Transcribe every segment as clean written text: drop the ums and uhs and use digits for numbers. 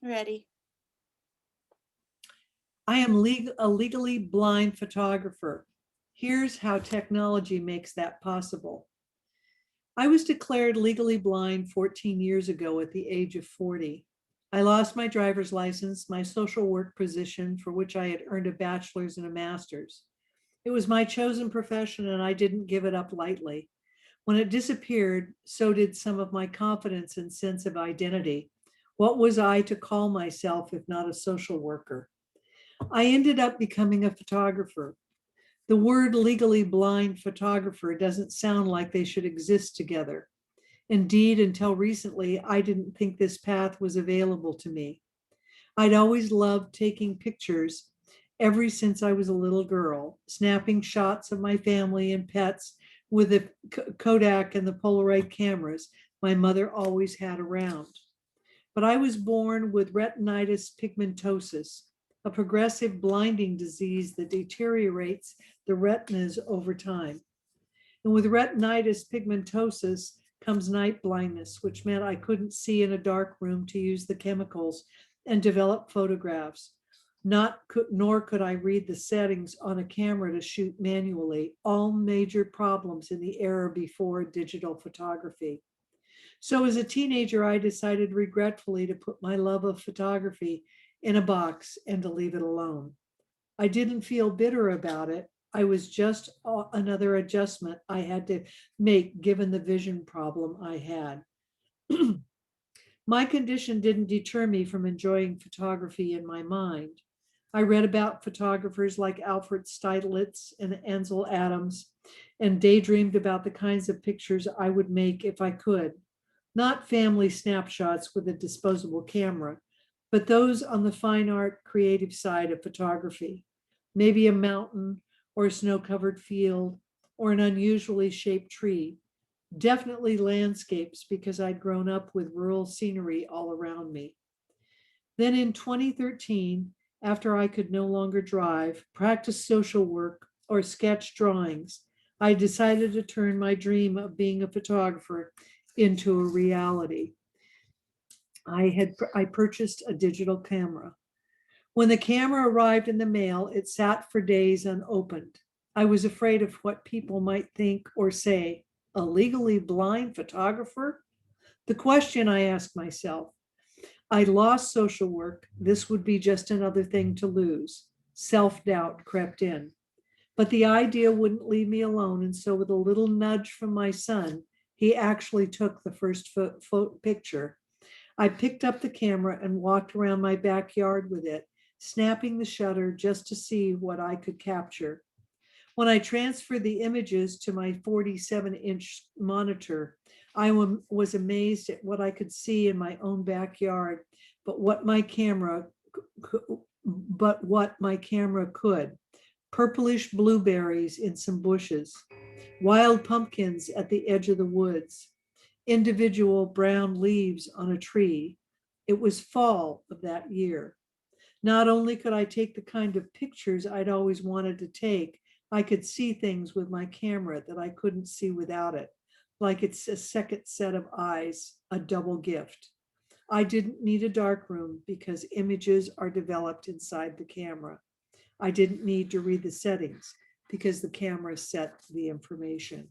Ready. I am a legally blind photographer. Here's how technology makes that possible. I was declared legally blind 14 years ago at the age of 40. I lost my driver's license, my social work position, for which I had earned a bachelor's and a master's. It was my chosen profession, and I didn't give it up lightly. When it disappeared, so did some of my confidence and sense of identity. What was I to call myself if not a social worker? I ended up becoming a photographer. The word legally blind photographer doesn't sound like they should exist together. Indeed, until recently, I didn't think this path was available to me. I'd always loved taking pictures ever since I was a little girl, snapping shots of my family and pets with the Kodak and the Polaroid cameras my mother always had around. But I was born with retinitis pigmentosus, a progressive blinding disease that deteriorates the retinas over time. And with retinitis pigmentosus comes night blindness, which meant I couldn't see in a dark room to use the chemicals and develop photographs. Nor could I read the settings on a camera to shoot manually, all major problems in the era before digital photography. So as a teenager, I decided regretfully to put my love of photography in a box and to leave it alone. I didn't feel bitter about it. I was just another adjustment I had to make given the vision problem I had. My condition didn't deter me from enjoying photography in my mind. I read about photographers like Alfred Stieglitz and Ansel Adams and daydreamed about the kinds of pictures I would make if I could. Not family snapshots with a disposable camera, but those on the fine art creative side of photography. Maybe a mountain or a snow covered field or an unusually shaped tree. Definitely landscapes because I'd grown up with rural scenery all around me. Then in 2013, after I could no longer drive, practice social work, or sketch drawings, I decided to turn my dream of being a photographer into a reality. I purchased a digital camera. When the camera arrived in the mail, it sat for days unopened. I was afraid of what people might think or say. A legally blind photographer? The question I asked myself. I lost social work. This would be just another thing to lose. Self doubt crept in. But the idea wouldn't leave me alone. And so, with a little nudge from my son, he actually took the first picture. I picked up the camera and walked around my backyard with it, snapping the shutter just to see what I could capture. When I transferred the images to my 47-inch monitor, I was amazed at what I could see in my own backyard, but what my camera could. Purplish blueberries in some bushes, wild pumpkins at the edge of the woods, individual brown leaves on a tree. It was fall of that year. Not only could I take the kind of pictures I'd always wanted to take, I could see things with my camera that I couldn't see without it, like it's a second set of eyes, a double gift. I didn't need a dark room because images are developed inside the camera. I didn't need to read the settings because the camera set the information.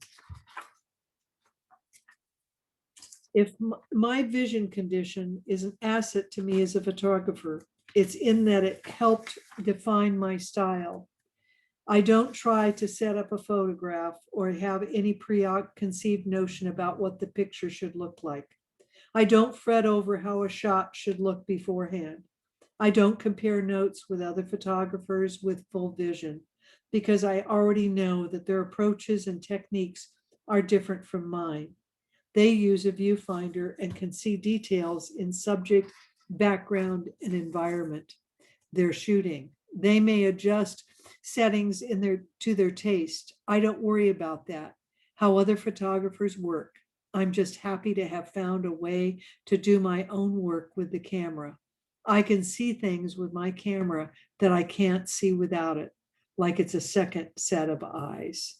If my vision condition is an asset to me as a photographer, it's in that it helped define my style. I don't try to set up a photograph or have any preconceived notion about what the picture should look like. I don't fret over how a shot should look beforehand. I don't compare notes with other photographers with full vision because I already know that their approaches and techniques are different from mine. They use a viewfinder and can see details in subject, background, and environment they're shooting. They may adjust settings to their taste. I don't worry about that, how other photographers work. I'm just happy to have found a way to do my own work with the camera. I can see things with my camera that I can't see without it, like it's a second set of eyes.